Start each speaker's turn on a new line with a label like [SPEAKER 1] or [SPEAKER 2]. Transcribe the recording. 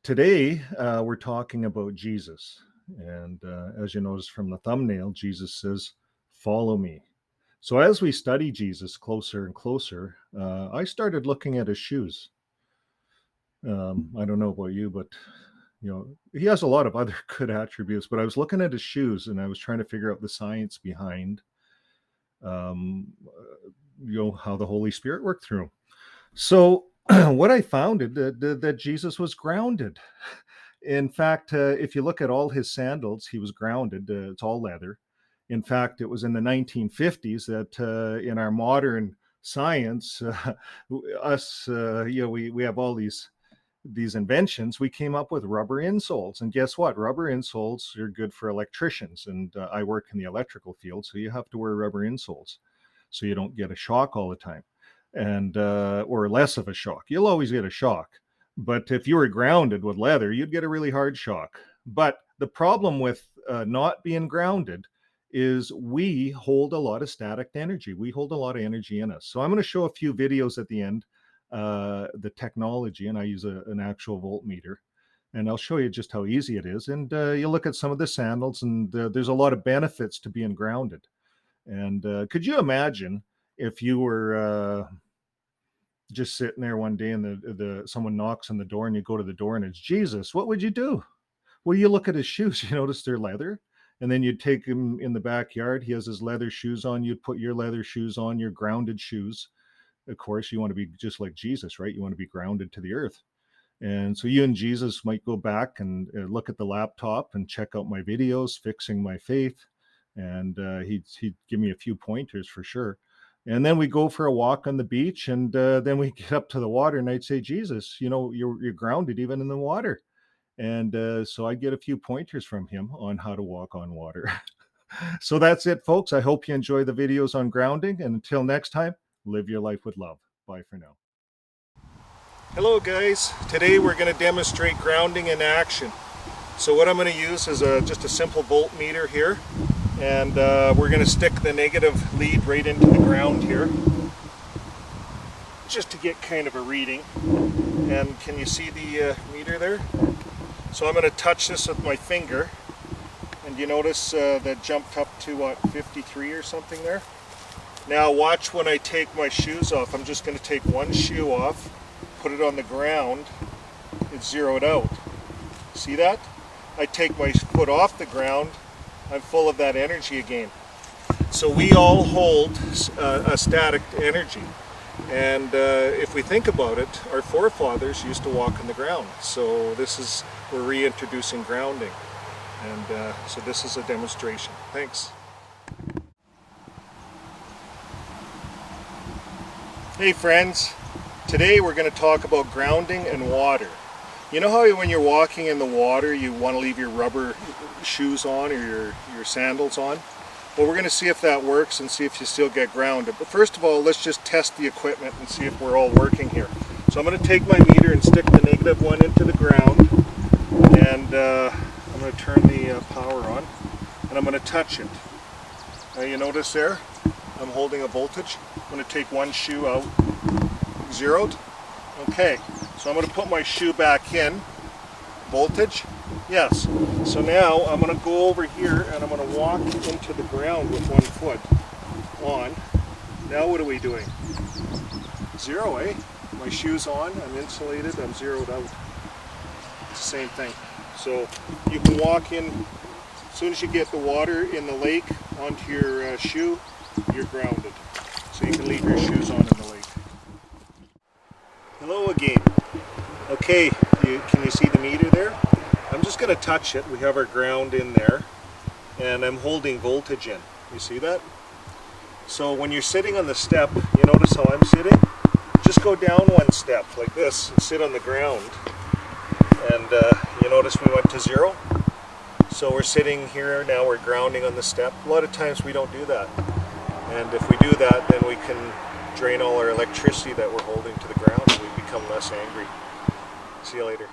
[SPEAKER 1] Today, we're talking about Jesus. And as you notice from the thumbnail, Jesus says, "Follow me." So as we study Jesus closer and closer, I started looking at his shoes. I don't know about you, but he has a lot of other good attributes. But I was looking at his shoes, and I was trying to figure out the science behind, how the Holy Spirit worked through him. So what I found that Jesus was grounded. In fact, if you look at all his sandals, he was grounded. It's all leather. In fact, it was in the 1950s that in our modern science, us, we have all these inventions. We came up with rubber insoles, and guess what? Rubber insoles are good for electricians, and I work in the electrical field, so you have to wear rubber insoles so you don't get a shock all the time, and or less of a shock. You'll always get a shock, but if you were grounded with leather, you'd get a really hard shock. But the problem with not being grounded is we hold a lot of static energy. We hold a lot of energy in us. So I'm going to show a few videos at the end, the technology, and I use an actual voltmeter. And I'll show you just how easy it is. And you look at some of the sandals, and there's a lot of benefits to being grounded. And could you imagine if you were just sitting there one day and the someone knocks on the door and you go to the door and it's Jesus? What would you do? Well, you look at his shoes, you notice they're leather, and then you'd take him in the backyard. He has his leather shoes on. You'd put your leather shoes on, your grounded shoes. Of course, you want to be just like Jesus, right? You want to be grounded to the earth. And so you and Jesus might go back and look at the laptop and check out my videos, Fixing My Faith. And he'd give me a few pointers for sure. And then we go for a walk on the beach, and then we get up to the water, and I'd say, Jesus, you're grounded even in the water. And so I get a few pointers from him on how to walk on water. So that's it, folks. I hope you enjoy the videos on grounding. And until next time, live your life with love. Bye for now. Hello, guys. Today we're going to demonstrate grounding in action. So what I'm going to use is just a simple voltmeter here. And we're going to stick the negative lead right into the ground here, just to get kind of a reading. And can you see the meter there? So I'm going to touch this with my finger, and you notice that jumped up to what, 53 or something there? Now watch when I take my shoes off. I'm just going to take one shoe off, put it on the ground, it's zeroed out. See that? I take my foot off the ground, I'm full of that energy again. So we all hold a static energy. And if we think about it, our forefathers used to walk on the ground. So we're reintroducing grounding. And so this is a demonstration. Thanks. Hey friends, today we're going to talk about grounding and water. You know how when you're walking in the water you want to leave your rubber shoes on or your sandals on? Well, we're going to see if that works and see if you still get grounded. But first of all, let's just test the equipment and see if we're all working here. So I'm going to take my meter and stick the negative one into the ground, and I'm going to turn the power on, and I'm going to touch it. Now you notice there, I'm holding a voltage. I'm going to take one shoe out, zeroed. Okay, so I'm going to put my shoe back in, voltage. Yes. So now I'm going to go over here and I'm going to walk into the ground with one foot on. Now what are we doing? Zero, eh? My shoe's on, I'm insulated, I'm zeroed out. It's the same thing. So you can walk in, as soon as you get the water in the lake onto your shoe, you're grounded. So you can leave your shoes on in the lake. Hello again. Okay, can you see the meter there? I'm just going to touch it. We have our ground in there, and I'm holding voltage in. You see that? So when you're sitting on the step, you notice how I'm sitting? Just go down one step like this and sit on the ground. And you notice we went to zero? So we're sitting here, now we're grounding on the step. A lot of times we don't do that. And if we do that, then we can drain all our electricity that we're holding to the ground and we become less angry. See you later.